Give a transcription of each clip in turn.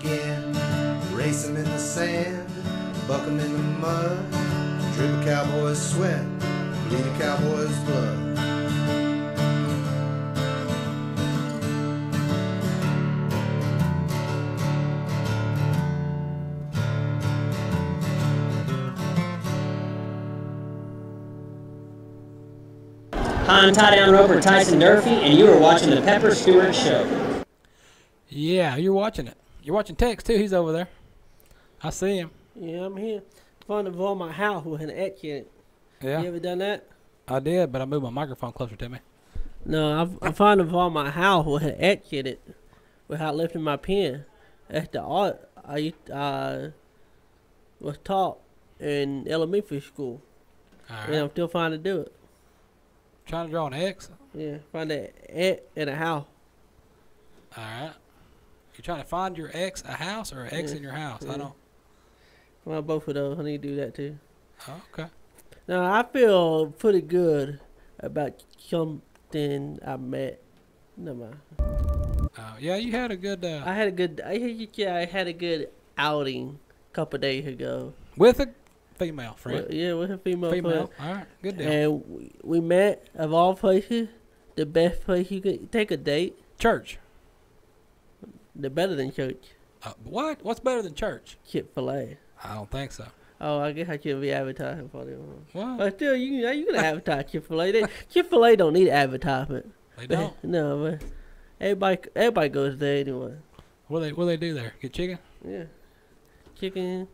again. Race 'em in the sand, buck 'em in the mud. Drip a cowboy's sweat, bleed a cowboy's blood. Hi, I'm tie-down roper Tyson Durfee, and you are watching the Pepper Stewart Show. Yeah, you're watching it. You're watching Tex, too. He's over there. I see him. Yeah, I'm here. Trying to avoid my house with an etch in it. Yeah. You ever done that? I did, but I moved my microphone closer to me. No, I'm trying to avoid my house with an etch in it without lifting my pen. That's the art I was taught in elementary school. All And right. I'm still trying to do it. Trying to draw an X. Yeah, find an etch in a house. All right. You trying to find your X a house or an X in your house? Yeah. I don't. Well, both of those. I need to do that too. Oh, okay. Now, I feel pretty good about something I met. Never mind. Yeah, you had a good I had a good outing a couple days ago. with a female friend. Yeah, with a female Female. friend. All right. Good deal. And we met, of all places, the best place you could take a date. Church. The better than church. What? What's better than church? Chick-fil-A. I don't think so. Oh, I guess I shouldn't be advertising for them. What? But still, you can advertise Chick-fil-A. Chick-fil-A don't need advertisement. They don't. No, but everybody goes there anyway. What they do there? Get chicken? Yeah. Chicken,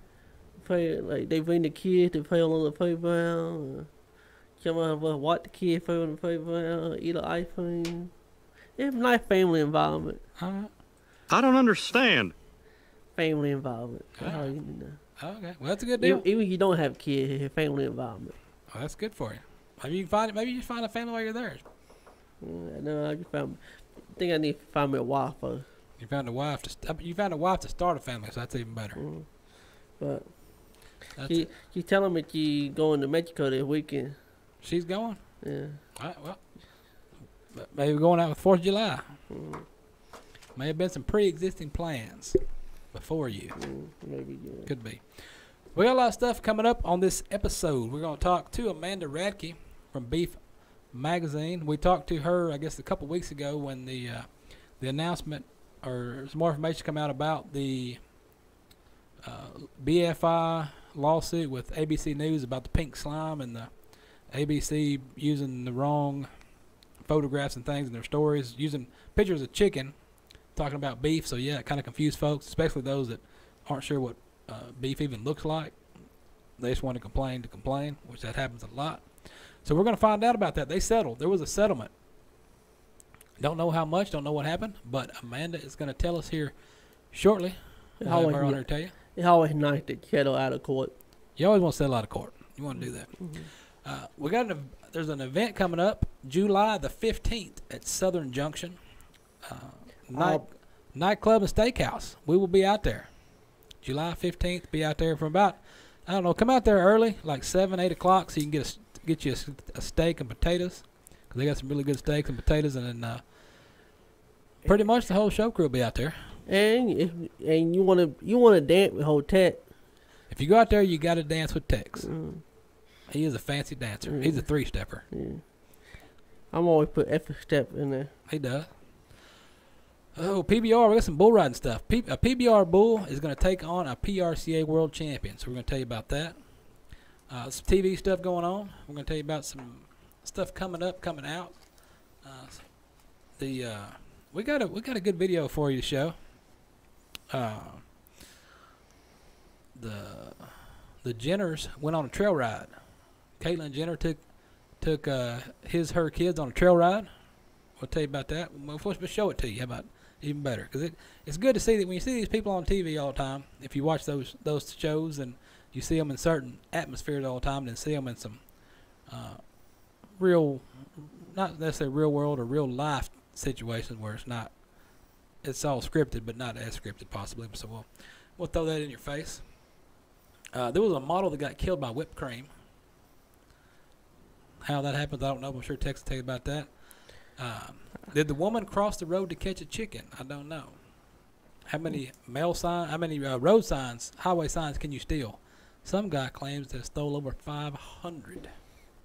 play, like they bring the kids to play on the playground. Come on, watch the kids play on the playground, eat an ice cream. It's a nice family environment. All right. I don't understand. Family environment. That's Ah. all you need to know. Okay. Well, that's a good deal. Even if you don't have kids, it's a family environment. Well, that's good for you. Maybe you can find it. Maybe you find a family while you're there. Yeah, no, I just found. I think I need to find me a wife first. You found a wife to start a family, so that's even better. But That's she's telling me she going to Mexico this weekend. She's going. Yeah. All right. Well, maybe going out with 4th of July. May have been some pre-existing plans before you. Maybe. Yeah. Could be. We got a lot of stuff coming up on this episode. We're going to talk to Amanda Radke from Beef Magazine. We talked to her, I guess, a couple weeks ago when the announcement or some more information come out about the BFI lawsuit with ABC News about the pink slime and the ABC using the wrong photographs and things in their stories, using pictures of chicken, talking about beef. So, yeah, it kind of confused folks, especially those that aren't sure what beef even looks like. They just want to complain, which that happens a lot. So we're going to find out about that. They settled. There was a settlement. Don't know how much, don't know what happened, but Amanda is going to tell us here shortly. We'll have her on here to tell you. It's always nice to settle out of court. You always want to settle out of court. You want to do that. We got there's an event coming up July the 15th at Southern Junction nightclub and steakhouse. We will be out there July 15th. Be out there from about, I don't know, come out there early, like 7, 8 o'clock, so you can get you a steak and potatoes, because they got some really good steaks and potatoes, and then pretty much the whole show crew will be out there. And you wanna dance with Hotet. If you go out there, you got to dance with Tex. He is a fancy dancer. He's a 3-stepper. Yeah. I'm always put extra step in there. He does. Oh, PBR, we got some bull riding stuff. A PBR bull is going to take on a PRCA world champion, so we're going to tell you about that. Some TV stuff going on. We're going to tell you about some stuff coming out. We got a good video for you to show. The Jenners went on a trail ride. Caitlyn Jenner took her kids on a trail ride. We'll tell you about that. We'll show it to you. How about even better? Because it's good to see that when you see these people on TV all the time, if you watch those shows and you see them in certain atmospheres all the time, then see them in some real, not necessarily real world or real life situations where it's all scripted, but not as scripted possibly. So we'll throw that in your face. There was a model that got killed by whipped cream. How that happens, I don't know. I'm sure Tex will tell you about that. Did the woman cross the road to catch a chicken? I don't know. How many road signs, highway signs can you steal? Some guy claims they stole over 500.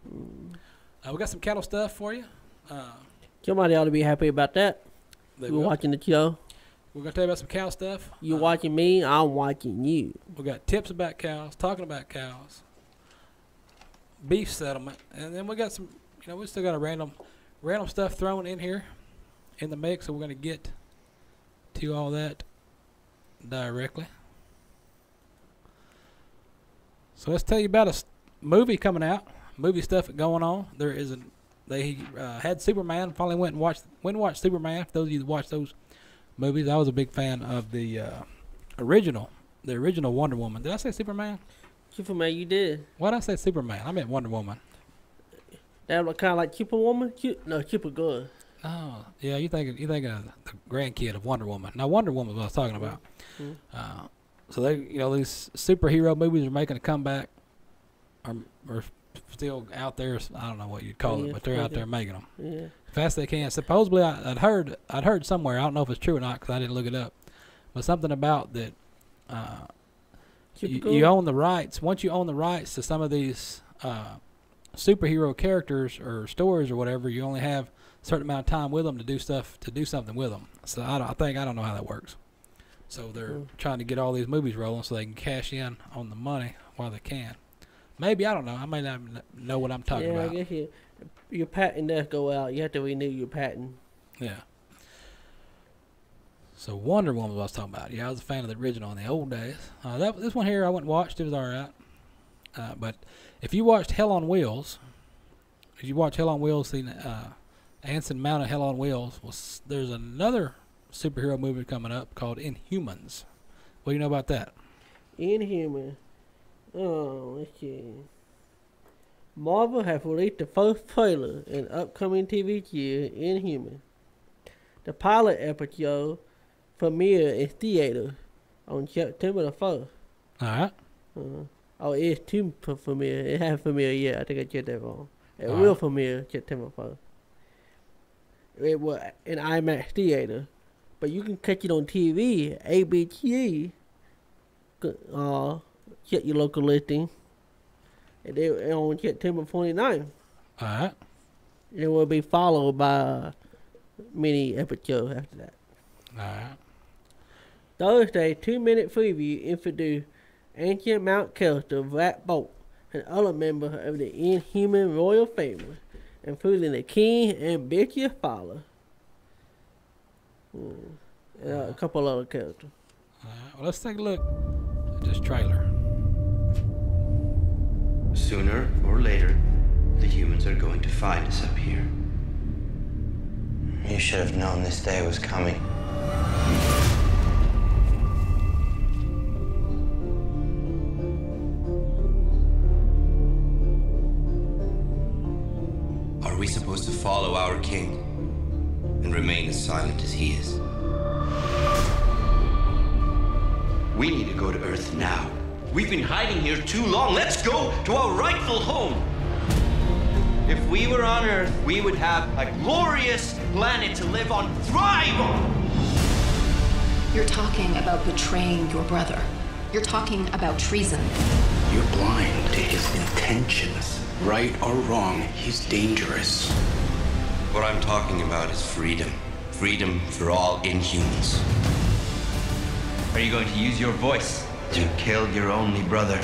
We got some cattle stuff for you. Somebody ought to be happy about that. They We're will. watching the show. We're going to tell you about some cow stuff. You watching me, I'm watching you. We got tips about cows, talking about cows, beef settlement, and then we got some, we still got a random stuff thrown in here in the mix, so we're going to get to all that directly. So let's tell you about a movie coming out, movie stuff going on. They had Superman. Finally went and watched Superman. For those of you that watched those movies, I was a big fan of the original Wonder Woman. Did I say Superman? Superman, you did. Why did I say Superman? I meant Wonder Woman. That was kind of like Superwoman? Supergirl. Oh, yeah, you thinking of the grandkid of Wonder Woman. Now, Wonder Woman is what I was talking about. So they, these superhero movies are making a comeback, or still out there. I don't know what you'd call it, but they're out there making them fast as they can. Supposedly, I'd heard somewhere. I don't know if it's true or not because I didn't look it up, but something about that. You own the rights. Once you own the rights to some of these superhero characters or stories or whatever, you only have a certain amount of time with them to do something with them. So I don't know how that works. So they're trying to get all these movies rolling so they can cash in on the money while they can. Maybe, I don't know. I may not know what I'm talking about. Yeah, I guess your patent does go out. You have to renew your patent. Yeah. So Wonder Woman was what I was talking about. Yeah, I was a fan of the original in the old days. This one here I went and watched. It was all right. But if you watched Hell on Wheels, seen Anson Mount of Hell on Wheels, there's another superhero movie coming up called Inhumans. What do you know about that? Inhuman. Oh, let's see. Marvel have released the first trailer in upcoming TV series Inhuman. The pilot episode premiere in theater on September the 1st. All right. It's to premiere. It hasn't premiered yet. I think I get that wrong. It will premiere September 1st. It was in IMAX theater, but you can catch it on TV, ABC. Check your local listing. And they on September 29th. All right. It will be followed by mini episodes after that. All right. Thursday, 2-minute preview introduced ancient Mount character Rat Bolt and other members of the Inhuman royal family, including the king and ambitious father. And a couple other characters. All right. Well, let's take a look at this trailer. Sooner or later, the humans are going to find us up here. You should have known this day was coming. Are we supposed to follow our king and remain as silent as he is? We need to go to Earth now. We've been hiding here too long. Let's go to our rightful home. If we were on Earth, we would have a glorious planet to live on, thrive on. You're talking about betraying your brother. You're talking about treason. You're blind to his intentions. Right or wrong, he's dangerous. What I'm talking about is freedom. Freedom for all Inhumans. Are you going to use your voice to kill your only brother?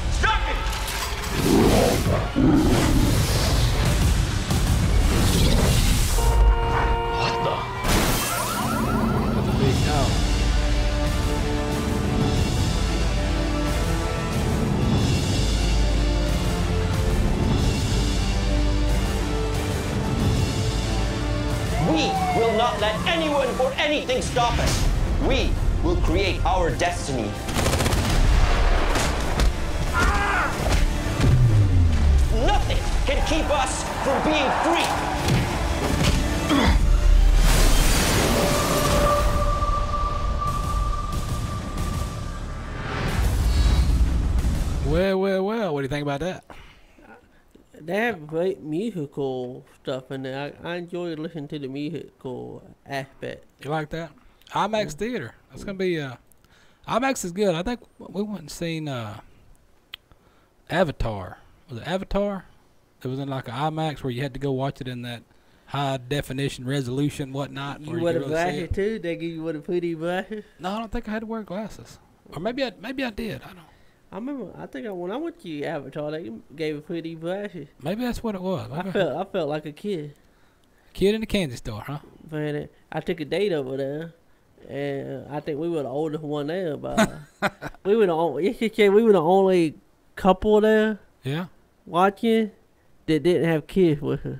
Stop it! What the? Big no. We will not let anyone or anything stop us. We will create our destiny. Nothing can keep us from being free. Well, what do you think about that? They have great musical stuff in there. I enjoy listening to the musical aspect. You like that? IMAX theater. That's gonna be IMAX is good. I think we went and seen Avatar. Was it Avatar? It was in like an IMAX where you had to go watch it in that high definition resolution, whatnot. You wear the glasses too? They give you with the pretty glasses? No, I don't think I had to wear glasses. Or maybe I did. I don't. I remember. I think when I went to Avatar, they gave me pretty glasses. Maybe that's what it was. Maybe I felt like a kid. Kid in the candy store, huh? Man, I took a date over there, and I think we were the oldest one there. But we were the only couple there. Yeah. Watching that didn't have kids with us.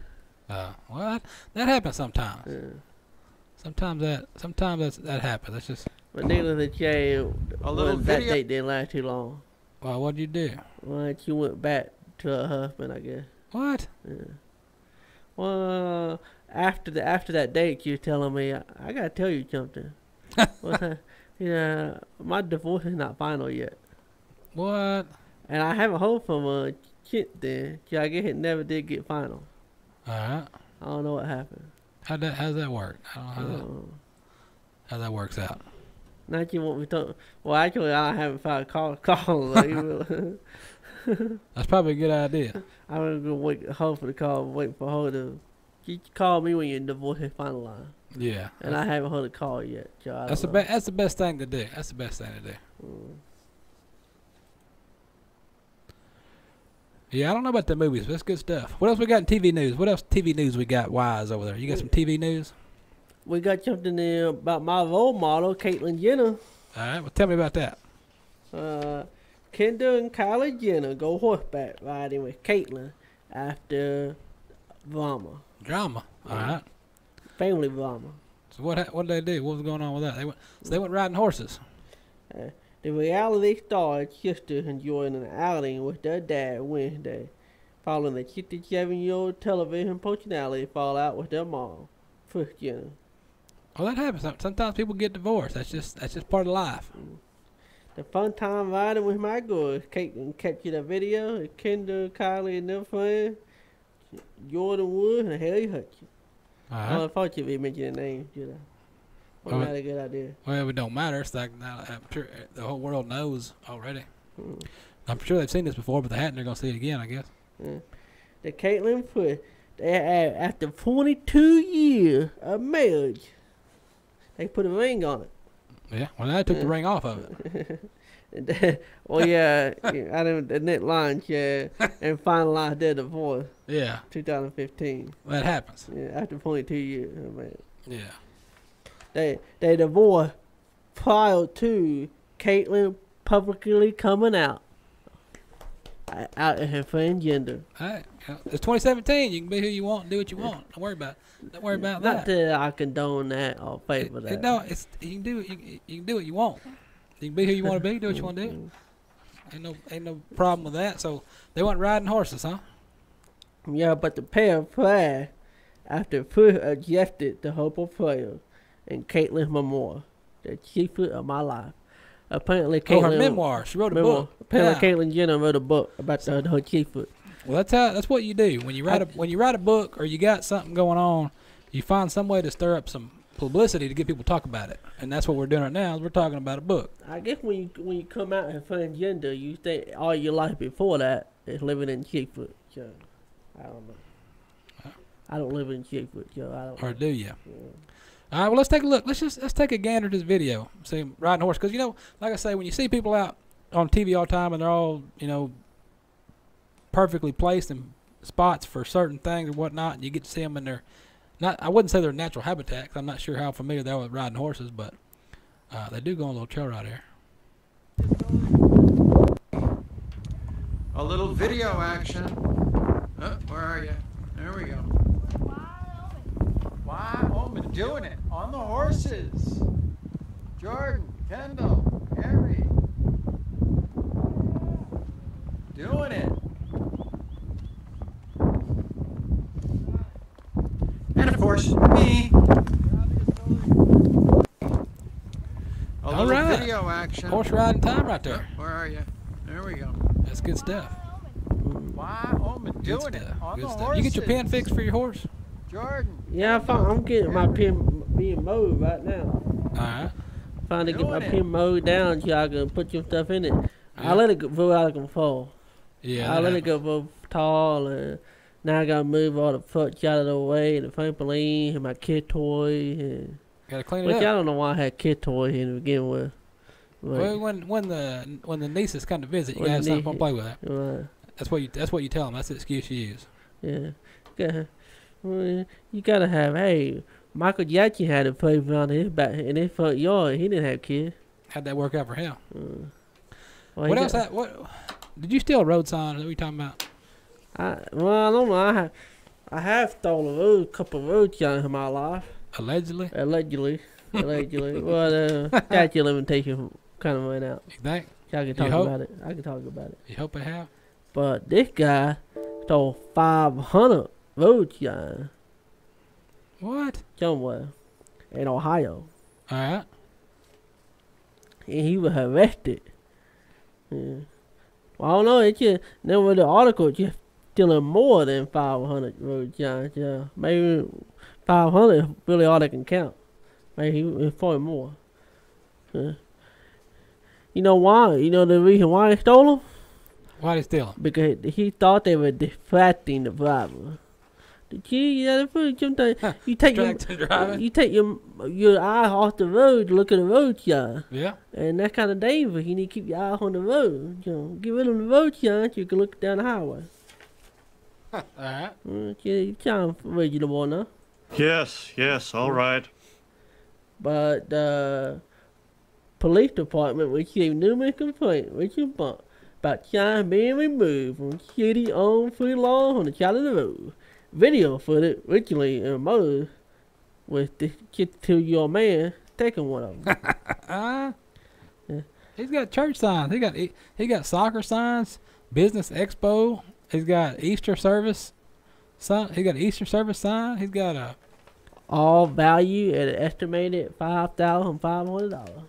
Well, that happens sometimes. Yeah. Sometimes that happens. That's just. But needless to say, that date didn't last too long. Well, what'd you do? Well, she went back to her husband, I guess. What? Yeah. Well, after that date, you telling me I gotta tell you something. Yeah, my divorce is not final yet. What? And I haven't heard from a chick then. I guess it never did get final. All right. I don't know what happened. How's that work? I don't know how that works out. Now you want me to? Well, actually, I haven't found a call. That's probably a good idea. I'm gonna wait her for the call. Wait for her to. You call me when your divorce is finalized. Yeah. And I haven't heard a call yet. So That's the best thing to do. That's the best thing to do. Yeah, I don't know about the movies, but that's good stuff. What else we got in TV news? What else TV news we got wise over there? You got some TV news? We got something about my role model, Caitlyn Jenner. All right, well, tell me about that. Kendall and Kylie Jenner go horseback riding with Caitlyn after drama. Drama? All right. Family drama. So what did they do? What was going on with that? They went riding horses. The reality star and sister enjoying an outing with their dad Wednesday, following the 57-year-old television personality fall out with their mom, Kris Jenner. Well, that happens. Sometimes people get divorced. That's just part of life. The fun time riding with my girls. Caitlyn captured a video of Kendall, Kylie, and their friends, Jordan Woods and Harry Hutchins. I thought you'd be mentioning names, you know. Wasn't that a good idea? Well, it don't matter. It's like I'm sure the whole world knows already. I'm sure they've seen this before, but they hadn't. They're gonna see it again, I guess. The Caitlyn put after 22 years of marriage, they put a ring on it. Yeah, well, they took the ring off of it. Well, yeah, out of the net lines, yeah, and finalized their divorce. Yeah. 2015. That happens. Yeah, after 22 years, man. Yeah. They divorced prior to Caitlyn publicly coming out of her friend gender. Hey, it's 2017. You can be who you want and do what you want. Don't worry about that. Not that I condone that or favor that. No, you can do it. You can do what you want. You can be who you want to be. Do what you want to do. Ain't no problem with that. So they went riding horses, huh? Yeah, but the pair fled after first adjusted to her portrayal in Caitlyn's memoir, The Secret of My Life. Apparently, Caitlyn, her memoir. She wrote a book. Apparently, Caitlyn Jenner wrote a book about her secret. Well, that's what you do when you write a book or you got something going on. You find some way to stir up some publicity to get people to talk about it, and that's what we're doing right now. Is we're talking about a book. I guess when you come out as transgender, you think all your life before that is living in secret. So I don't know. I don't live in secret, so I don't. Or do you? Yeah. All right. Well, let's take a look. Let's take a gander at this video. See riding horse, because like I say, when you see people out on TV all the time and they're all perfectly placed in spots for certain things or whatnot, and you get to see them in their I wouldn't say they're natural habitat, 'cause I'm not sure how familiar they are with riding horses, but they do go on a little trail ride here. A little video action. Where are you? There we go. Wide open, doing it on the horses. Jordan, Kendall, Harry. Doing it. And of course, me. All right. Video action. Horse riding time right there. Where are you? There we go. That's good stuff. Wide open, doing it on the horses. You get your pen fixed for your horse? Jordan. Yeah, I'm getting my pen being mowed right now. Alright. Finally get my pen mowed down so I can put some stuff in it. I let it go out of control. Yeah. I let it go tall, and now I gotta move all the fuck out of the way, and the trampoline, and my kid toy. And Gotta clean it which up. I don't know why I had kid toy in to begin with. Well, when the nieces come to visit, you gotta have something to play with. Right. That's what you tell them. That's the excuse you use. Yeah. Well, you gotta have. Hey, Michael Jackson had a playground in his front yard. He didn't have kids. How'd that work out for him? Well, What else? What did you steal a road sign? Is that what you talking about? I don't know. I have stolen a couple of road signs in my life. Allegedly. Well, statute of limitation kind of went out. You think? I can talk about it. I can talk about it. You hope it have? But this guy stole 500 road signs. What? Somewhere in Ohio. All right. And he was arrested. Yeah. Well, I don't know. It's just then with the article, just stealing more than 500 road signs. Yeah, maybe 500 is really all they can count. Maybe he was probably more. Yeah. You know why? You know the reason why he stole them? Why did he steal them? Because he thought they were distracting the driver. The key, sometimes you take your eye off the road to look at the road sign. Yeah. And that's kind of dangerous. You need to keep your eye on the road. Get rid of the road sign so you can look down the highway. All right. You sound reasonable enough. Yes, all right. But the police department received numerous complaints about signs being removed from city-owned free lawn on the side of the road. Video footage originally emerged with the 52-year-old man taking one of them. Yeah. He's got church signs. He got soccer signs, business expo. He's got Easter service. He got Easter service sign. He's got a all value at an estimated $5,500.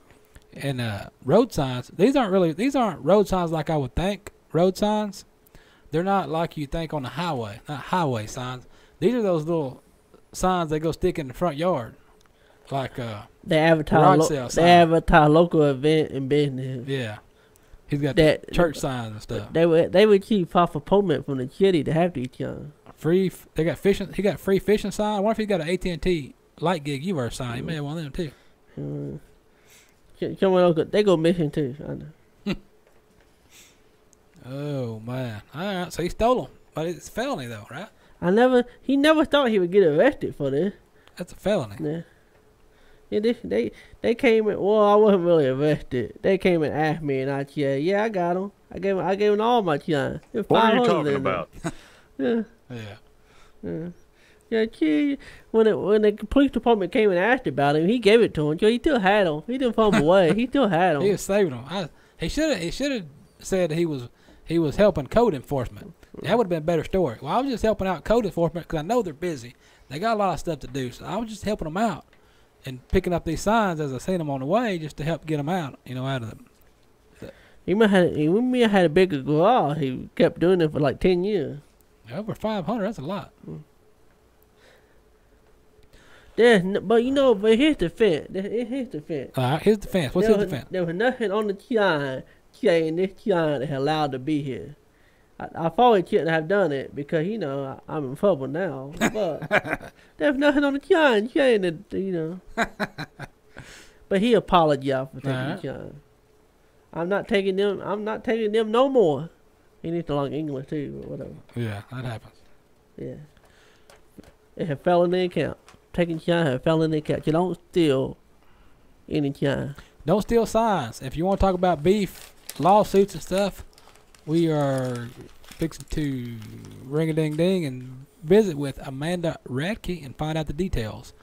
And road signs. These aren't road signs like I would think. Road signs. They're not like you think on the highway. Not highway signs. These are those little signs they go stick in the front yard, like they advertise local event and business. Yeah, he's got that church signs and stuff. They would keep off a permit from the city to have these signs. They got fishing. He got free fishing sign. I wonder if he got an AT&T light gig universe sign. He may have one of them too. Someone else they go missing too. I know. Oh man! All right, so he stole them, but it's a felony though, right? He never thought he would get arrested for this. That's a felony. Yeah. Yeah, they came in. Well, I wasn't really arrested. They came and asked me, and I said, "Yeah, I got them. I gave them all my signs." What are you talking about? Yeah. Yeah. Yeah, gee, when the police department came and asked about him, he gave it to him. He still had them. He didn't throw them away. He still had them. He was saving them. He should have said he was helping code enforcement. That would have been a better story. Well, I was just helping out code enforcement because I know they're busy. They got a lot of stuff to do, so I was just helping them out and picking up these signs as I seen them on the way, just to help get them out. Out of them. He may have had a bigger garage. He kept doing it for like 10 years. Over 500. That's a lot. But here's the fence. All right, here's the fence. What's his defense? There was nothing on the sign saying this sign is allowed to be here. I probably shouldn't have done it because, I'm in trouble now. But there's nothing on the sign saying that, But he apologized for taking the sign. I'm not taking them no more. He needs to learn English too, or whatever. Yeah, that happens. Yeah. It's a felony account. Taking sign a felony account. You don't steal any sign. Don't steal signs. If you want to talk about beef, lawsuits and stuff, we are fixing to ring-a-ding-ding and visit with Amanda Radke and find out the details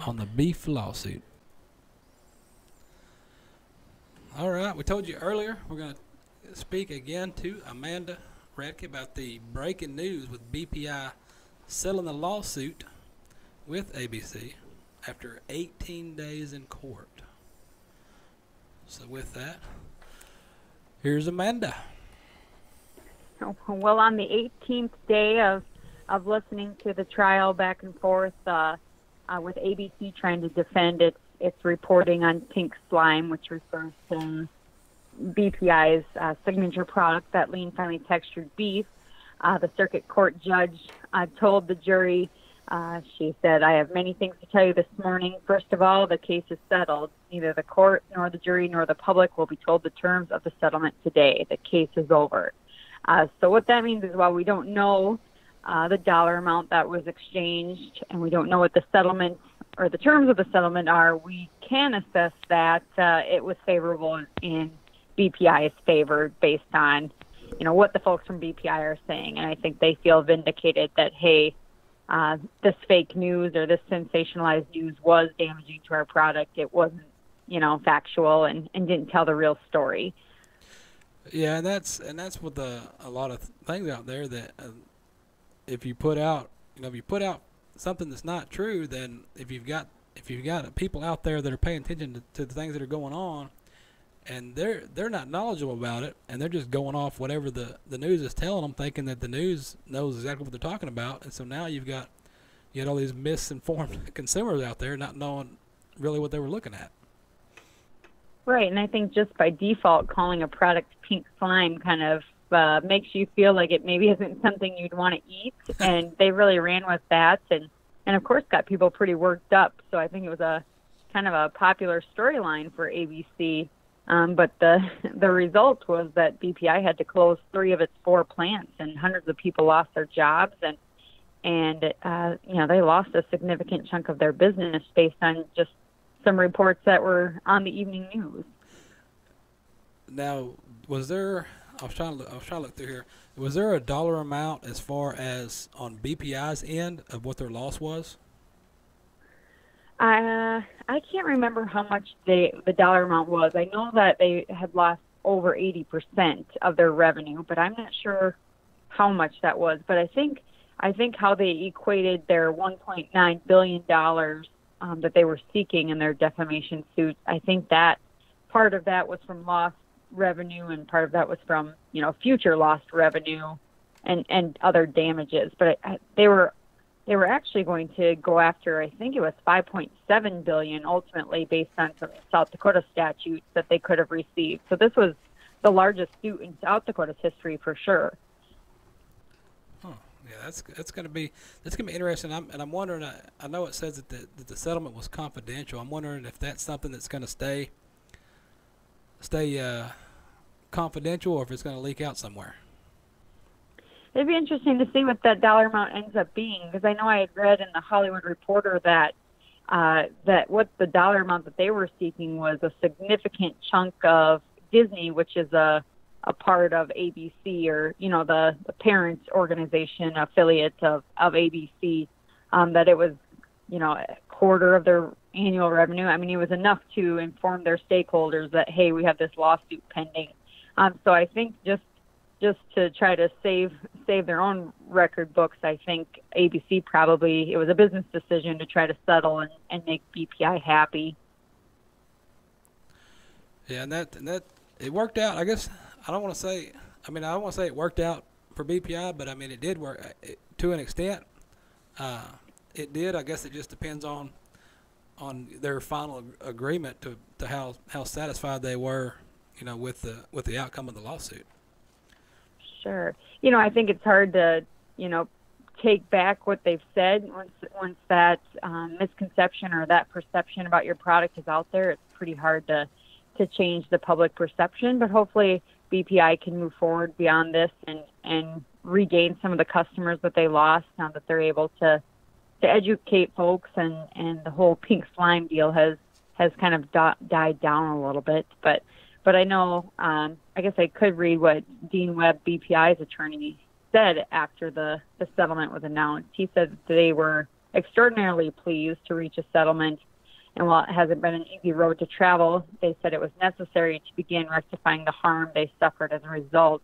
on the beef lawsuit. All right, we told you earlier we're going to speak again to Amanda Radke about the breaking news with BPI settling the lawsuit with ABC after 18 days in court. So with that, here's Amanda. Well, on the 18th day of listening to the trial back and forth with ABC trying to defend its reporting on pink slime, which refers to BPI's signature product, that lean, finely textured beef. The circuit court judge told the jury, she said, "I have many things to tell you this morning. First of all, the case is settled. Neither the court nor the jury nor the public will be told the terms of the settlement today. The case is over." So what that means is, while we don't know the dollar amount that was exchanged, and we don't know what the settlement or the terms of the settlement are, we can assess that it was favorable in BPI's favor based on, what the folks from BPI are saying. And I think they feel vindicated that, hey, this fake news or this sensationalized news was damaging to our product. It wasn't, factual and didn't tell the real story. Yeah, and that's with a lot of things out there that if you put out something that's not true, then if you've got people out there that are paying attention to the things that are going on, and they're not knowledgeable about it, and they're just going off whatever the news is telling them, thinking that the news knows exactly what they're talking about, and so now you got all these misinformed consumers out there not knowing really what they were looking at. Right, and I think just by default calling a product pink slime kind of makes you feel like it maybe isn't something you'd want to eat, and they really ran with that, and of course got people pretty worked up. So I think it was a kind of a popular storyline for ABC. But the result was that BPI had to close 3 of its 4 plants, and hundreds of people lost their jobs, and they lost a significant chunk of their business based on just some reports that were on the evening news. Now, was there? I was trying to look through here. Was there a dollar amount as far as on BPI's end of what their loss was? I can't remember how much the dollar amount was. I know that they had lost over 80% of their revenue, but I'm not sure how much that was. But I think how they equated their $1.9 billion that they were seeking in their defamation suit, I think that part of that was from lost revenue and part of that was from, future lost revenue and other damages. But they were actually going to go after, I think it was $5.7 billion ultimately, based on some South Dakota statutes that they could have received. So this was the largest suit in South Dakota's history for sure. Yeah, that's going to be interesting. I'm wondering. I know it says that the settlement was confidential. I'm wondering if that's something that's going to stay confidential, or if it's going to leak out somewhere. It'd be interesting to see what that dollar amount ends up being, because I know I had read in the Hollywood Reporter that what the dollar amount that they were seeking was a significant chunk of Disney, which is a part of ABC, or the parent organization affiliate of ABC, that it was a quarter of their annual revenue. I mean, it was enough to inform their stakeholders that, hey, we have this lawsuit pending. So I think just to try to save their own record books, I think ABC probably, it was a business decision to try to settle and make BPI happy. Yeah, and that it worked out. I guess I don't want to say it worked out for BPI, but I mean, it did work to an extent. It did. I guess it just depends on their final agreement to how satisfied they were, with the outcome of the lawsuit. Sure. I think it's hard to, take back what they've said once that misconception or that perception about your product is out there. It's pretty hard to change the public perception, but hopefully BPI can move forward beyond this and regain some of the customers that they lost, now that they're able to educate folks, and the whole pink slime deal has kind of died down a little bit. But I know, I guess I could read what Dean Webb, BPI's attorney, said after the settlement was announced. He said that they were extraordinarily pleased to reach a settlement, and while it hasn't been an easy road to travel, they said it was necessary to begin rectifying the harm they suffered as a result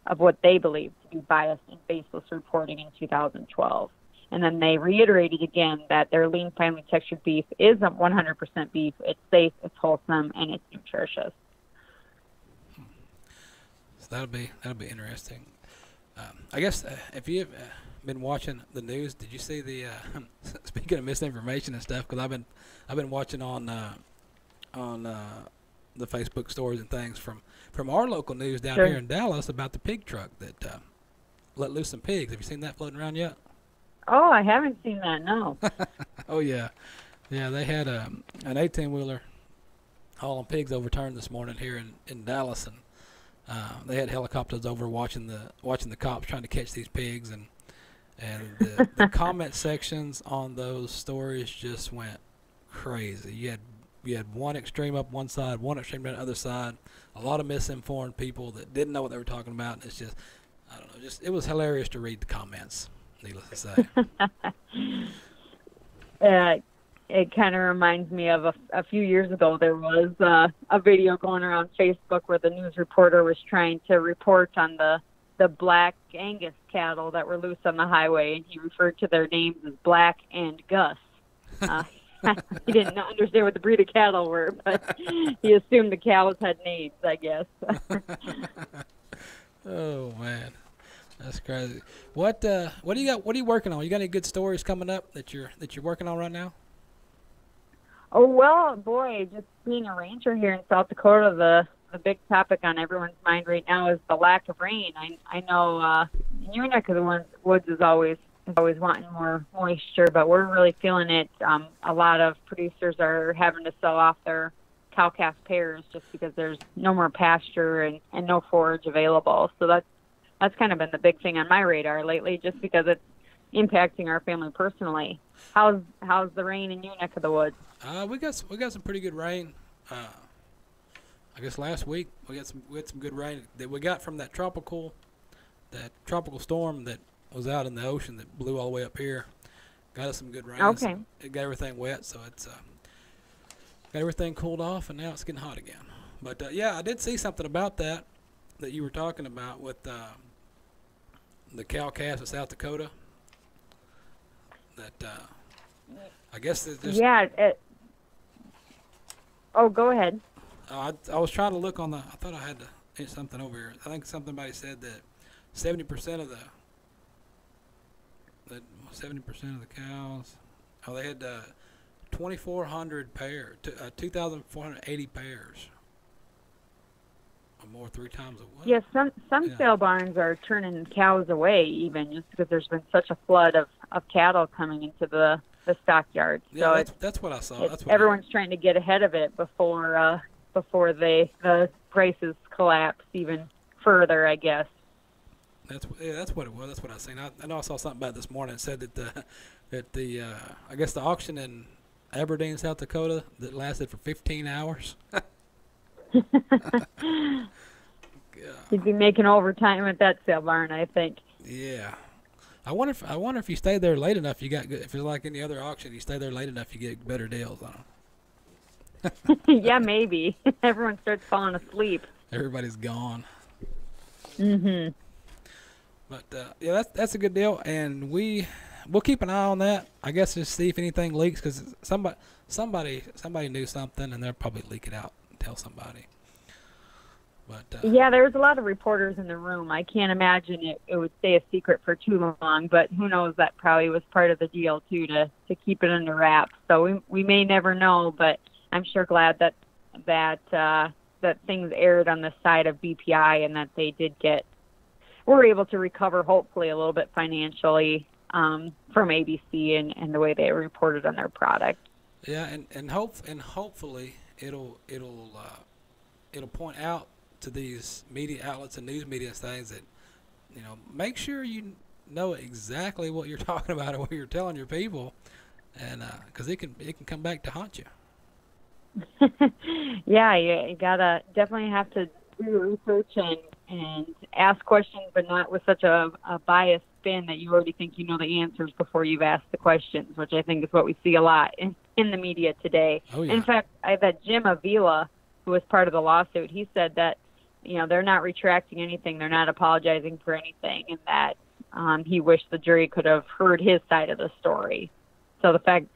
of what they believed to be biased and baseless reporting in 2012. And then they reiterated again that their lean, finely textured beef is 100% beef. It's safe, it's wholesome, and it's nutritious. So that'll be interesting. I guess if you've been watching the news, did you see the speaking of misinformation and stuff? Because I've been watching on the Facebook stories and things from our local news down here in Dallas about the pig truck that let loose some pigs. Have you seen that floating around yet? Oh, I haven't seen that. No. Oh yeah, they had an 18-wheeler hauling pigs overturned this morning here in Dallas, and they had helicopters over watching the cops trying to catch these pigs, and the comment sections on those stories just went crazy. You had one extreme up one side, one extreme on the other side, a lot of misinformed people that didn't know what they were talking about, and it's just, I don't know, it was hilarious to read the comments, needless to say. It kind of reminds me of a few years ago, there was a video going around Facebook where the news reporter was trying to report on the Black Angus cattle that were loose on the highway, and he referred to their names as Black and Gus. He didn't understand what the breed of cattle were, but he assumed the cows had names, I guess. Oh man, that's crazy. What do you got? What are you working on? You got any good stories coming up that you're working on right now? Oh well, boy, just being a ranger here in South Dakota, the big topic on everyone's mind right now is the lack of rain. I know in your neck of the woods is always wanting more moisture, but we're really feeling it. A lot of producers are having to sell off their cow-calf pairs just because there's no more pasture and no forage available. So that's kind of been the big thing on my radar lately, just because it's impacting our family personally. How's the rain in your neck of the woods? We got some pretty good rain. I guess last week we had some good rain that we got from that tropical storm that was out in the ocean that blew all the way up here. Got us some good rain. Okay. So it got everything wet, so it's got everything cooled off, and now it's getting hot again. But yeah, I did see something about that you were talking about with the cow-calves of South Dakota. That I guess there's oh, go ahead. I was trying to look on I thought I had to hit something over here. I think somebody said that 70% of the cows. Oh, they had 2,400 pairs, 2,480 pairs, or more, 3 times a week. Yes, some sale barns are turning cows away, even just because there's been such a flood of cattle coming into the stockyards. Yeah, so that's what I saw. That's what everyone's trying to get ahead of it before the prices collapse even further, I guess. That's what it was. That's what I seen. I know I saw something about it this morning. It said that the I guess the auction in Aberdeen, South Dakota, that lasted for 15 hours. You'd be making overtime at that sale barn, I think. Yeah, I wonder if you stay there late enough, you got good. If it's like any other auction, you stay there late enough, you get better deals on them. Yeah, maybe. Everyone starts falling asleep. Everybody's gone. Mhm. But yeah, that's a good deal, and we'll keep an eye on that. I guess just see if anything leaks, because somebody knew something, and they'll probably leak it out and tell somebody. But yeah, there was a lot of reporters in the room. I can't imagine it would stay a secret for too long, but who knows? That probably was part of the deal too, to keep it under wraps. So we may never know, but I'm sure glad that things aired on the side of BPI, and that they were able to recover, hopefully, a little bit financially from ABC and the way they reported on their product. Yeah, and hopefully it'll point out to these media outlets and news media things that, make sure you know exactly what you're talking about or what you're telling your people, and because it can come back to haunt you. Yeah, you gotta definitely have to do research and ask questions, but not with such a biased spin that you already think you know the answers before you've asked the questions, which I think is what we see a lot in the media today. Oh, yeah. In fact, that Jim Avila, who was part of the lawsuit, he said that they're not retracting anything, they're not apologizing for anything, and that he wished the jury could have heard his side of the story. So the fact,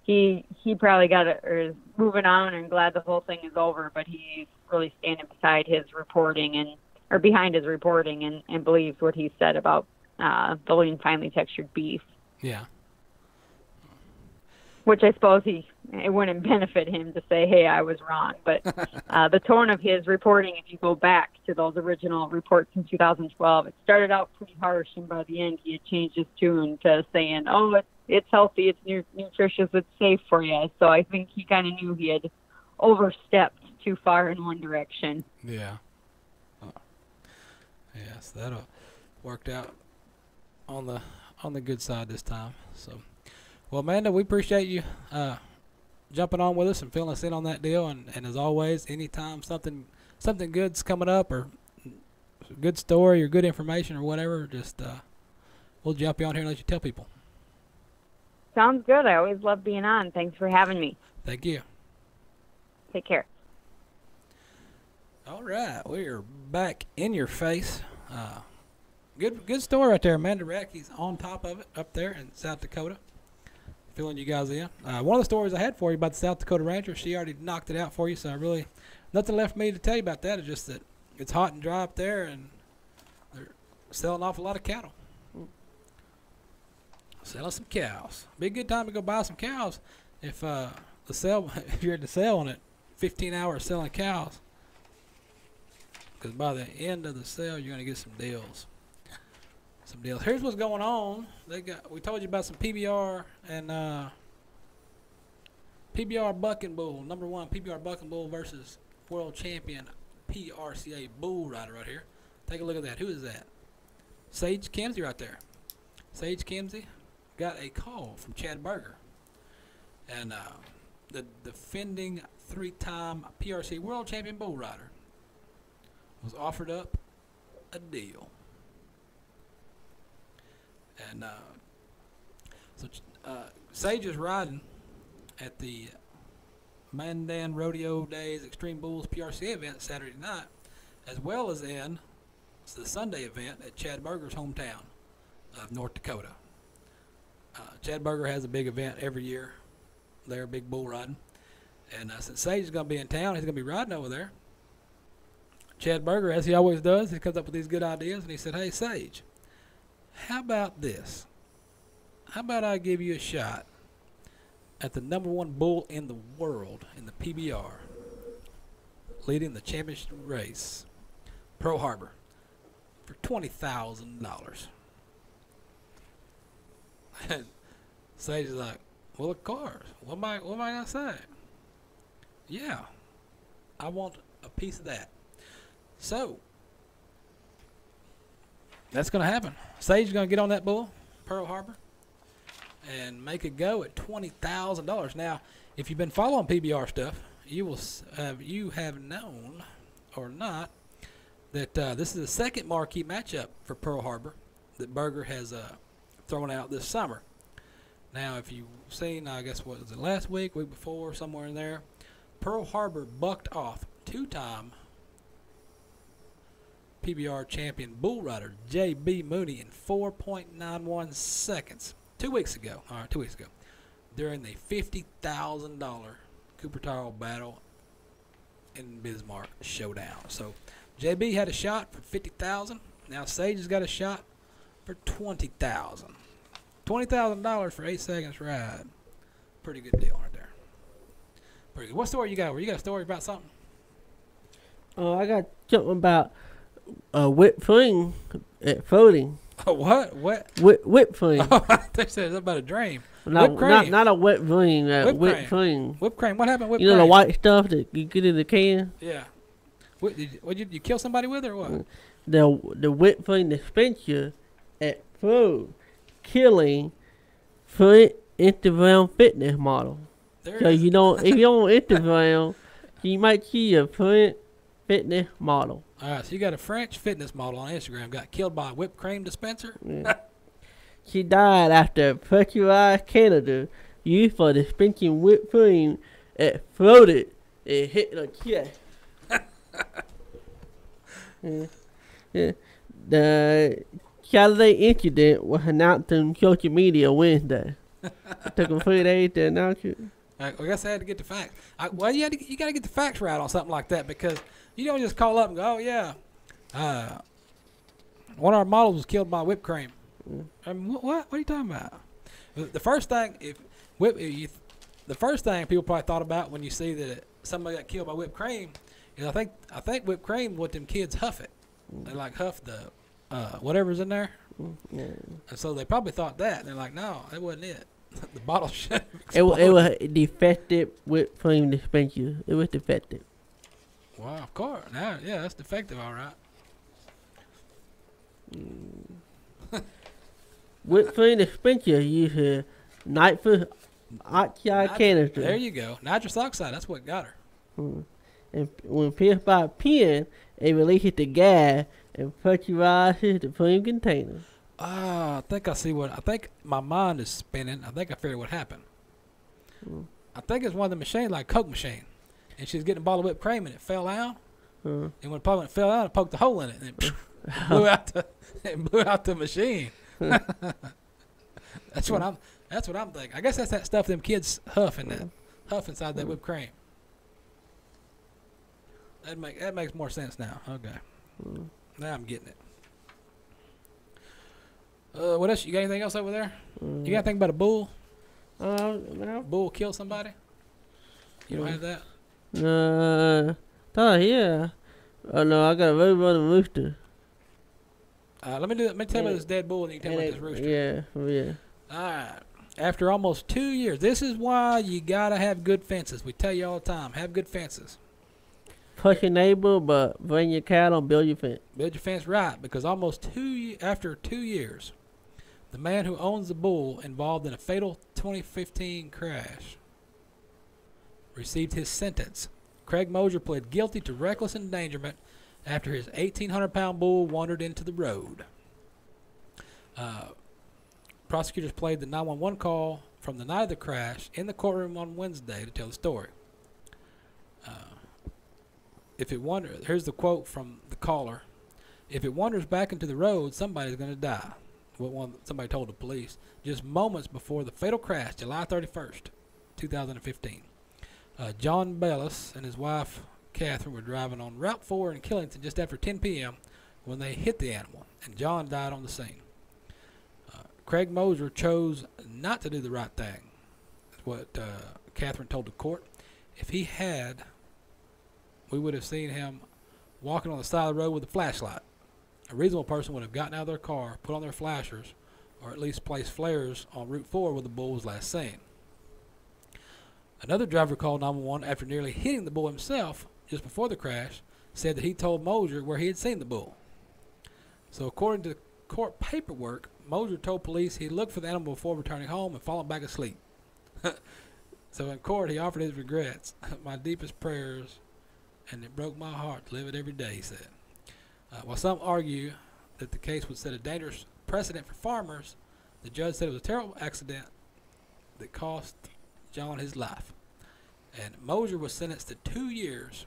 he probably is moving on and glad the whole thing is over, but he's really standing beside his reporting or behind his reporting and believes what he said about the lean, finely textured beef. Yeah. Which I suppose it wouldn't benefit him to say, hey, I was wrong. But the tone of his reporting, if you go back to those original reports in 2012, it started out pretty harsh, and by the end he had changed his tune to saying, oh, it's healthy, it's nutritious, it's safe for you. So I think he kind of knew he had overstepped too far in one direction. Yeah. Yes, that worked out on the good side this time. So. Well, Amanda, we appreciate you jumping on with us and filling us in on that deal. And as always, anytime something good's coming up or a good story or good information or whatever, just we'll jump you on here and let you tell people. Sounds good. I always love being on. Thanks for having me. Thank you. Take care. All right, we are back in your face. Good story right there. Amanda Radke's on top of it up there in South Dakota. Filling you guys in. One of the stories I had for you about the South Dakota rancher, she already knocked it out for you, so I really, nothing left for me to tell you about that. It's just that it's hot and dry up there, and they're selling off a lot of cattle. Selling some cows. Be a good time to go buy some cows if if you're at the sale on it, 15 hours selling cows. Because by the end of the sale, you're going to get some deals. Here's what's going on. We told you about some PBR and PBR Bucking Bull, number 1 PBR Bucking Bull versus world champion PRCA Bull Rider right here. Take a look at that. Who is that? Sage Kimsey right there. Sage Kimsey got a call from Chad Berger, and the defending 3-time PRCA world champion Bull Rider was offered up a deal. And so Sage is riding at the Mandan Rodeo Days Extreme Bulls PRCA event Saturday night, as well as in the Sunday event at Chad Berger's hometown of North Dakota. Chad Berger has a big event every year there, big bull riding. And since Sage is going to be in town, he's going to be riding over there. Chad Berger, as he always does, he comes up with these good ideas, and he said, hey, Sage, how about this? How about I give you a shot at the number 1 bull in the world in the PBR, leading the championship race, Pearl Harbor, for $20,000. And Sage is like, well, of course. What am I going to say? Yeah, I want a piece of that. So, that's going to happen. Sage is going to get on that bull, Pearl Harbor, and make it go at $20,000. Now, if you've been following PBR stuff, you have known or not that this is the second marquee matchup for Pearl Harbor that Berger has thrown out this summer. Now, if you've seen, I guess, what was it, last week before, somewhere in there, Pearl Harbor bucked off 2-time PBR champion bull rider J.B. Mooney in 4.91 seconds 2 weeks ago. All right, 2 weeks ago, during the $50,000 Cooper Tile battle in Bismarck showdown. So J.B. had a shot for $50,000. Now Sage has got a shot for $20,000. $20,000 for 8 seconds ride. Pretty good deal right there. Pretty good. What story you got? You got a story about something? I got something about whip fling at floating. Oh, what? What? Whip fling. Oh, I think it's about a dream. No, whip cream. not a whip fling. Whip fling. Whip cream. What happened? Whip you know cream? The white stuff that you get in the can. Yeah. What did you kill somebody with or what? The whip fling dispenser at food killing foot Instagram fitness model. So if you don't Instagram, you might see a foot fitness model. All right, so you got a French fitness model on Instagram got killed by a whipped cream dispenser? Yeah. She died after pressurized Canada used for dispensing whipped cream exploded and hit the chest. The Saturday incident was announced on social media Wednesday. It took them 3 days to announce it. I guess I had to get the facts. You got to get the facts right on something like that, because you don't just call up and go, oh, yeah, One of our models was killed by whipped cream. What are you talking about? The first thing, the first thing people probably thought about when you see that somebody got killed by whipped cream is I think whipped cream what them kids huff it. They like huff the whatever's in there. Yeah. And so they probably thought that. And they're like, no, that wasn't it. The bottle should It was defective whipped cream dispenser. It was defective. Wow, of course. Now, yeah, that's defective, all right. Whipped cream dispenser use a nitrous oxide canister. There you go. Nitrous oxide. That's what got her. And when pierced by a pin, it releases the gas and pressurizes the cream container. I think I see what. I think my mind is spinning. I think I figured what happened. I think it's one of the machines, like Coke machine, and she's getting a bottle of whipped cream, and it fell out. And when it fell out, it poked a hole in it, and it blew out the machine. That's what I'm thinking. I guess that's that stuff them kids huff inside that whipped cream. That makes more sense now. Okay, now I'm getting it. What else? You got anything else over there? You got anything about a bull? No. Bull kill somebody? You don't have that? Yeah. Oh no, I got a road running rooster. Let me tell you about this dead bull, and you can tell me about this rooster. Yeah. All right. After almost 2 years, this is why you gotta have good fences. We tell you all the time, have good fences. Push your neighbor, but bring your cattle and build your fence. Build your fence right, because after 2 years, the man who owns the bull involved in a fatal 2015 crash received his sentence. Craig Mosier pled guilty to reckless endangerment after his 1,800-pound bull wandered into the road. Prosecutors played the 911 call from the night of the crash in the courtroom on Wednesday to tell the story. Here's the quote from the caller. If it wanders back into the road, somebody's going to die. Somebody told the police just moments before the fatal crash, July 31st, 2015. John Bellis and his wife, Catherine, were driving on Route 4 in Killington just after 10 p.m. when they hit the animal, and John died on the scene. Craig Mosier chose not to do the right thing. That's what Catherine told the court. If he had, we would have seen him walking on the side of the road with a flashlight. A reasonable person would have gotten out of their car, put on their flashers, or at least placed flares on Route 4 where the bull was last seen. Another driver called 911 after nearly hitting the bull himself just before the crash, said that he told Mosier where he had seen the bull. So according to the court paperwork, Mosier told police he looked for the animal before returning home and fallen back asleep. So in court, he offered his regrets. My deepest prayers, and it broke my heart to live it every day, he said. While some argue that the case would set a dangerous precedent for farmers, the judge said it was a terrible accident that cost John his life. And Mosier was sentenced to 2 years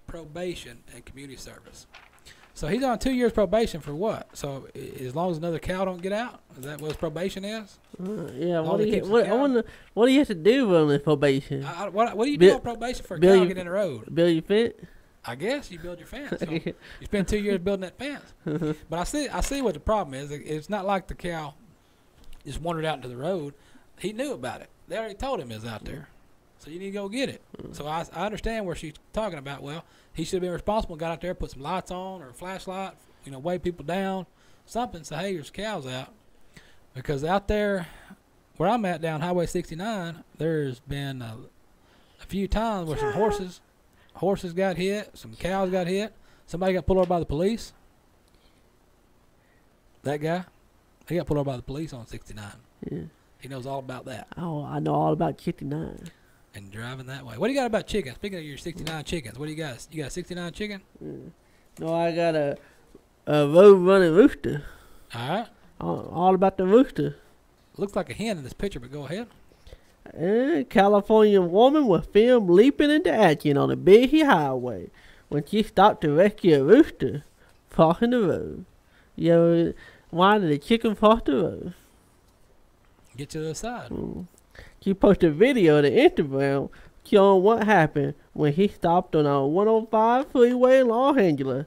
probation and community service. So he's on 2 years probation for what? So as long as another cow don't get out? Is that what his probation is? Yeah. What do you have to do on this probation? What do you do on probation for a cow get in the road? Build your fence? I guess you build your fence. So you spend 2 years building that fence. But I see what the problem is. It's not like the cow just wandered out into the road. He knew about it. They already told him it was out there. So you need to go get it. So I understand where she's talking about. Well, he should have been responsible, got out there, put some lights on or a flashlight, weigh people down, something. Say, hey, there's cows out. Because out there where I'm at down Highway 69, there's been a few times where some horses got hit, some cows got hit. Somebody got pulled over by the police. That guy, he got pulled over by the police on 69. Yeah. He knows all about that. Oh, I know all about 69. And driving that way. What do you got about chickens? Speaking of your 69 chickens, what do you got? You got 69 chicken? No, I got a road running rooster. All right. All about the rooster. Looks like a hen in this picture, but go ahead. A California woman was filmed leaping into action on a busy highway when she stopped to rescue a rooster crossing the road. Why did the chicken cross the road? Get to the side. She posted a video to Instagram showing what happened when he stopped on a 105 freeway in Los Angeles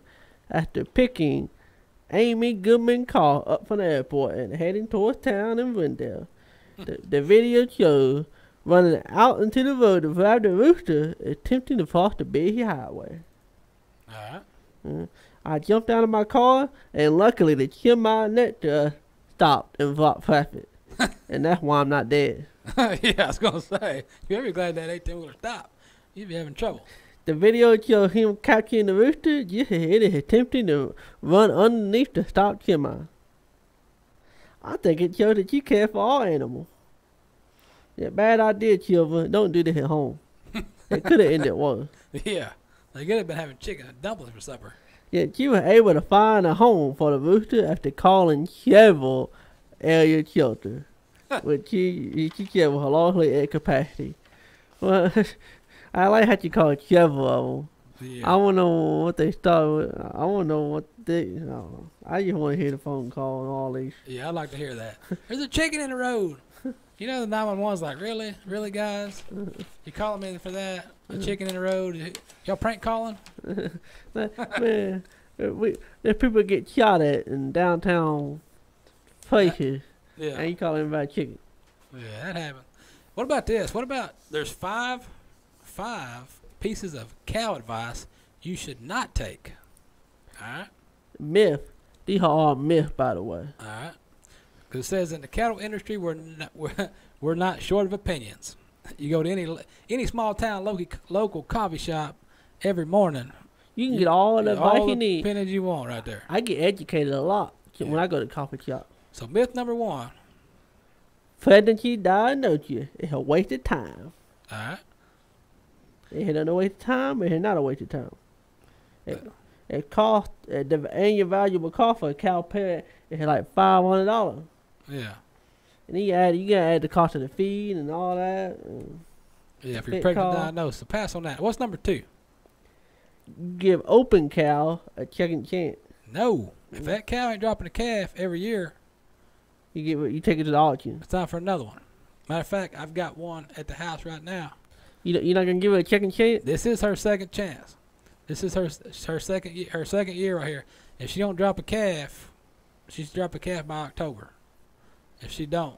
after picking Amy Goodman car up from the airport and heading towards town in Glendale. The video shows running out into the road to drive the rooster attempting to cross the busy highway. Alright. I jumped out of my car, and luckily the Chimay stopped and blocked traffic. And that's why I'm not dead. Yeah, I was going to say, you're very glad that 18-wheeler stopped. You'd be having trouble. The video shows him catching the rooster just as it is attempting to run underneath the stopped Chimay. I think it shows that you care for all animals. Yeah, bad idea, children. Don't do this at home. It could have ended worse. Yeah, they could have been having chicken and dumplings for supper. Yet you were able to find a home for the rooster after calling several area shelters, which you several are largely at capacity. Well, I like how you call it several of them. Yeah. I want to know what they start with. I want to know what they. I don't know. I just want to hear the phone call and all these. Yeah, I'd like to hear that. There's a chicken in the road. You know, the 911's like, really? Really, guys? You calling me for that? A chicken in the road? Y'all prank calling? Man, there's people get shot at in downtown places. Yeah. And you call them about chicken. Yeah, that happened. What about this? What about there's five pieces of cow advice you should not take. All right? Myth. These are all myths, by the way. All right. Because it says in the cattle industry, we're not short of opinions. You go to any small town local coffee shop every morning. You can get all the advice you need. Opinions you want right there. I get educated a lot when I go to coffee shop. So myth number 1. Pregnancy diagnosis is a waste of time. All right. Is it a waste of time or is it not a waste of time? It cost the annual valuable cost for a cow parent is like $500. Yeah. And then you gotta add the cost of the feed and all that. Yeah, if you're pregnant diagnosed, so pass on that. What's number 2? Give open cow a second chance. No, if that cow ain't dropping a calf every year, you take it to the auction. It's time for another one. Matter of fact, I've got one at the house right now. You're not gonna give her a second chance? This is her second chance. This is her second year right here. If she don't drop a calf, she's drop a calf by October. If she don't,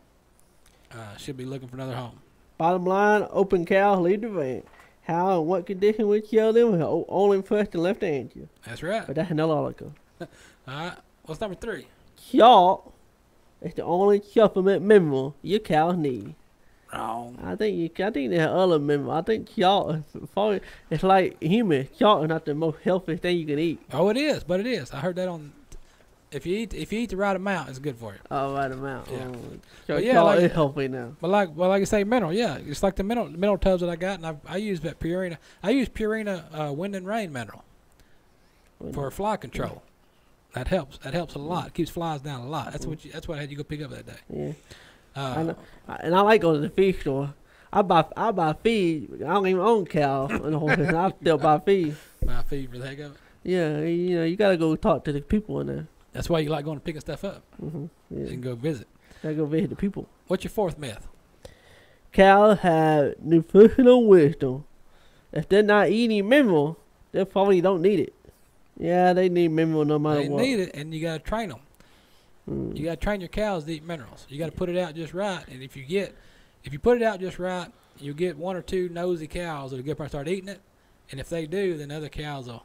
she'll be looking for another home. Bottom line, open cows leave the van. How and what condition we kill them will only first and left answer. That's right. But that's another article. All right. What's number 3? Salt is the only supplement mineral your cows need. Wrong. I think there's other mineral. I think salt it's like human. Salt is not the most healthy thing you can eat. Oh, it is, but it is. I heard that on. If you eat the right amount, it's good for you. Oh, right amount. Yeah. So salt is healthy now. But like I say, mineral. Yeah, it's like the mineral tubs that I got, and I use that Purina. I use Purina Wind and Rain mineral for fly control. That helps. That helps a lot. It keeps flies down a lot. That's what I had you go pick up that day. Yeah. And I like going to the feed store. I buy feed. I don't even own cows and horses. I still buy feed. Buy feed for the heck of it. Yeah, you gotta go talk to the people in there. That's why you like going to picking stuff up. Yeah. You can go visit. Gotta go visit the people. What's your 4th myth? Cows have nutritional wisdom. If they're not eating mineral, they probably don't need it. Yeah, they need mineral no matter what. They need it, and you gotta train them. You gotta train your cows to eat minerals. You gotta put it out just right, and if you put it out just right, you'll get 1 or 2 nosy cows that'll get up and start eating it, and if they do, then other cows will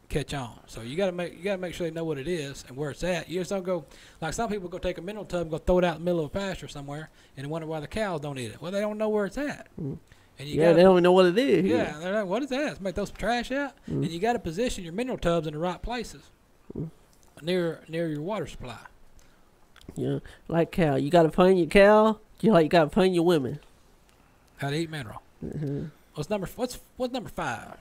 catch on. So you gotta make sure they know what it is and where it's at. You just don't go like some people go take a mineral tub and go throw it out in the middle of a pasture somewhere and wonder why the cows don't eat it. Well, they don't know where it's at. And they don't know what it is. Yeah, they're like, what is that? Let's make those trash out. And you got to position your mineral tubs in the right places near your water supply. Yeah, like cow. You got to find your cow just like you got to find your women. How to eat mineral. What's number 5?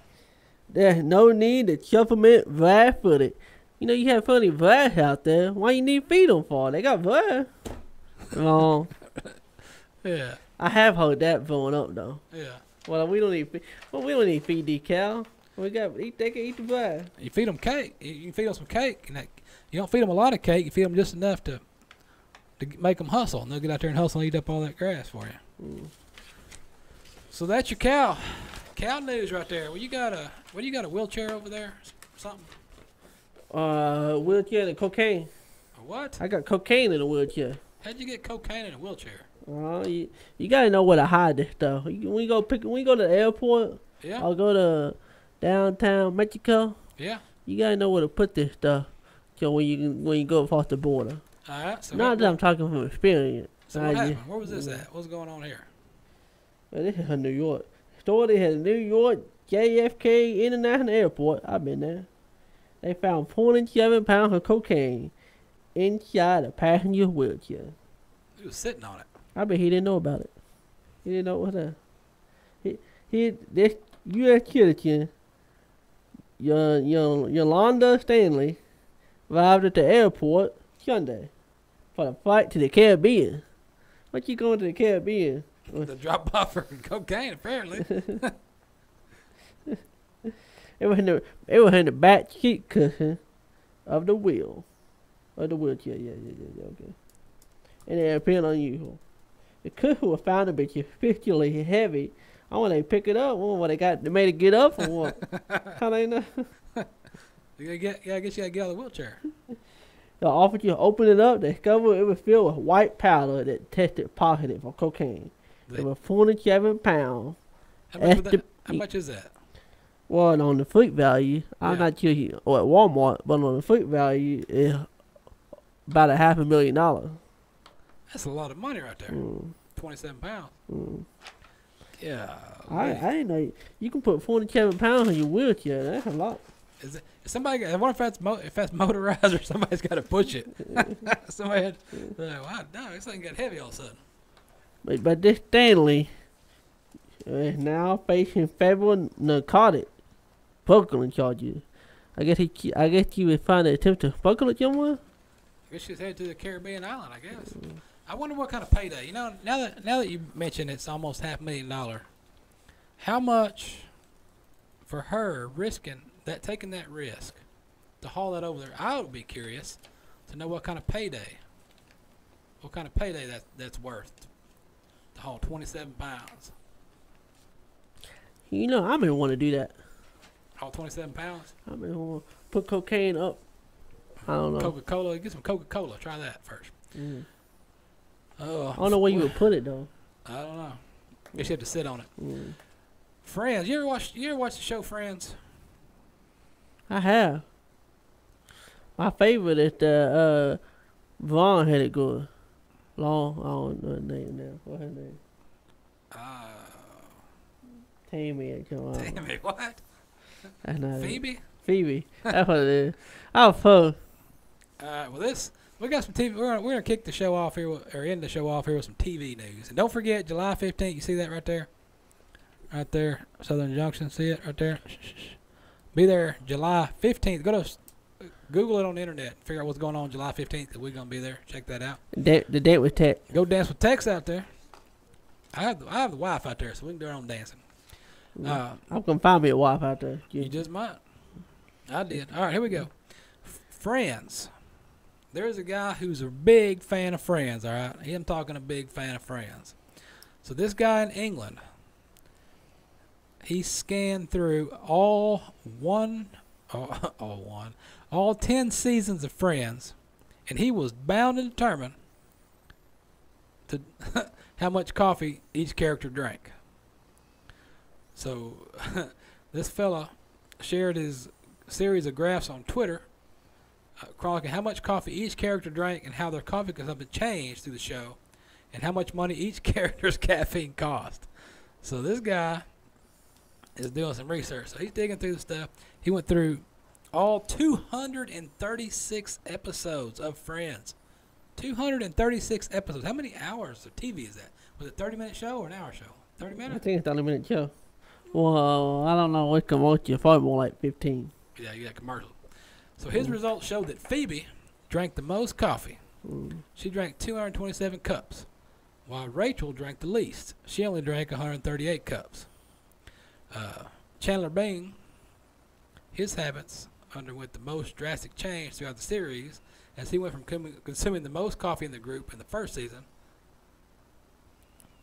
There's no need to supplement dry-footed. You know, you have funny grass out there. Why you need to feed them for? They got grass. Wrong. Yeah. I have heard that growing up though. Yeah. Well, we don't need to feed these cows. They can eat the grass. You feed them cake. You can feed them some cake, and you don't feed them a lot of cake. You feed them just enough to make them hustle, and they'll get out there and hustle and eat up all that grass for you. So that's your cow news right there. Well, you got a wheelchair over there? Something? Wheelchair and cocaine. What? I got cocaine in a wheelchair. How'd you get cocaine in a wheelchair? You gotta know where to hide this stuff. When you go to the airport, Yeah. or go to downtown Mexico, Yeah. you gotta know where to put this stuff. So when you go across the border. All right. So Not that I'm talking from experience. So what happened? Where was this at? What's going on here? Well, this is in New York. Store they had in New York JFK International Airport. I've been there. They found 47 pounds of cocaine inside a passenger wheelchair. He was sitting on it. I bet he didn't know about it. He didn't know what that. This U.S. citizen, Yolanda Stanley, arrived at the airport Sunday for the flight to the Caribbean. What you going to the Caribbean? The drop off for cocaine, apparently. It was in the back seat cushion of the wheelchair. Yeah, okay. And it appeared unusual. The cushion was found to be sufficiently heavy. I want they pick it up. They made it get up or what? How they know? I guess you gotta get out of the wheelchair. The officer opened it up. They discovered it was filled with white powder that tested positive for cocaine. It was 47 pounds. How much is that? Well, on the fleet value, I'm not sure at Walmart, but on the fleet value, it's about $500,000. That's a lot of money right there. 27 pounds. Yeah. I didn't know you can put 47 pounds in your wheelchair. That's a lot. Is it? Somebody? I wonder if that's motorized or somebody's got to push it. Somebody had. Wow, no, this thing got heavy all of a sudden. But this Stanley is now facing federal narcotic smuggling charges. I guess he was found to attempt to smuggle it somewhere. I guess she's headed to the Caribbean island. I guess. I wonder what kind of payday. You know, now that you mention it's almost $500,000. How much for her taking that risk to haul that over there? I would be curious to know what kind of payday that's worth to haul 27 pounds. You know, I may want to do that. Haul 27 pounds? I may want to put cocaine up. I don't know. Coca-Cola. Get some Coca-Cola. Try that first. I don't know where you would put it though. I don't know. Guess you have to sit on it. Friends. You ever watch the show Friends? I have. My favorite is the blonde-headed girl. I don't know her name now. What's her name? Tammy. Tammy, what? That's not Phoebe? It. Phoebe. That's what it is. I'll phone. Well, we got some TV. We're gonna kick the show off here, or end the show off here with some TV news. And don't forget, July 15th. You see that right there? Right there, Southern Junction. See it right there? Be there July 15th. Go to Google it on the internet. Figure out what's going on July 15th. Cause we're gonna be there. Check that out. The date with Tex. Go dance with Tex out there. I have the wife out there, so we can do our own dancing. I'm gonna find me a wife out there. You just might. I did. All right, here we go. Friends. There's a guy who's a big fan of Friends, all right? I'm talking a big fan of Friends. So this guy in England, he scanned through all 10 seasons of Friends, and he was bound and determined to how much coffee each character drank. So this fella shared his series of graphs on Twitter, chronicling how much coffee each character drank and how their coffee consumption changed through the show, and how much money each character's caffeine cost. So this guy is doing some research. So he's digging through the stuff. He went through all 236 episodes of Friends. 236 episodes. How many hours of TV is that? Was it a 30-minute show or an hour show? 30 minutes? I think it's a 30-minute show. Well, I don't know what commercial. Probably more like 15. Yeah, you got commercial. So his results showed that Phoebe drank the most coffee. She drank 227 cups, while Rachel drank the least. She only drank 138 cups. Chandler Bing, his habits underwent the most drastic change throughout the series, as he went from consuming the most coffee in the group in the first season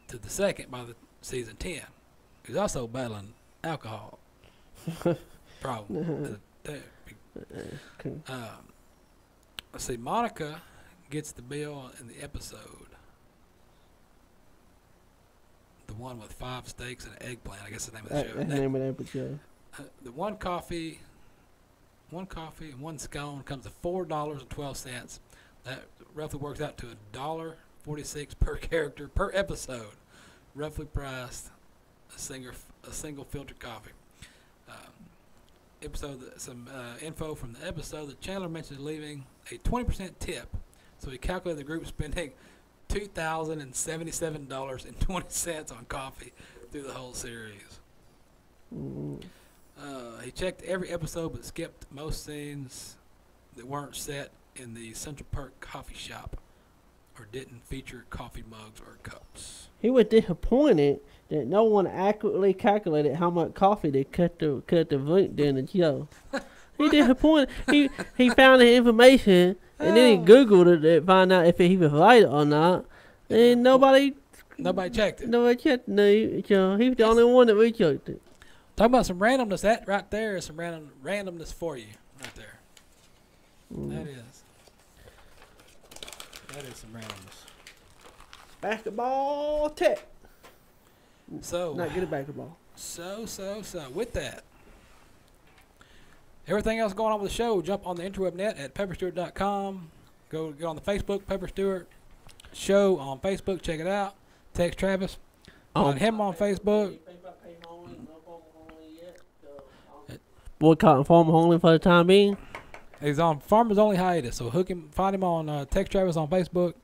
to the second by the season 10. He's also battling alcohol problem. Okay. Let's see. Monica gets the bill in the episode. The one with 5 steaks and an eggplant. I guess the name of the show. That's the name of the episode. The one coffee and 1 scone comes to $4.12. That roughly works out to $1.46 per character per episode. Roughly priced a single filtered coffee. Some info from the episode. That Chandler mentioned leaving a 20% tip, so he calculated the group spending $2,077.20 on coffee through the whole series. He checked every episode but skipped most scenes that weren't set in the Central Park coffee shop or didn't feature coffee mugs or cups. He was disappointed that no one accurately calculated how much coffee they cut the drink during the show. He disappointed. He found the information and then he Googled it to find out if he was right or not. And nobody checked it. Nobody checked. No, so he was the only one that researched it. Talking about some randomness, that right there is some randomness for you, right there. That is some randomness. Basketball tech. So not good at basketball. So with that, everything else going on with the show, jump on the interweb net at pepperstewart.com. Go on the Facebook Pepper Stewart Show on Facebook. Check it out. Text Travis. Find him on Facebook. Boycotting Farmer Only for the time being. He's on Farmers Only hiatus, so find him on Text Travis on Facebook.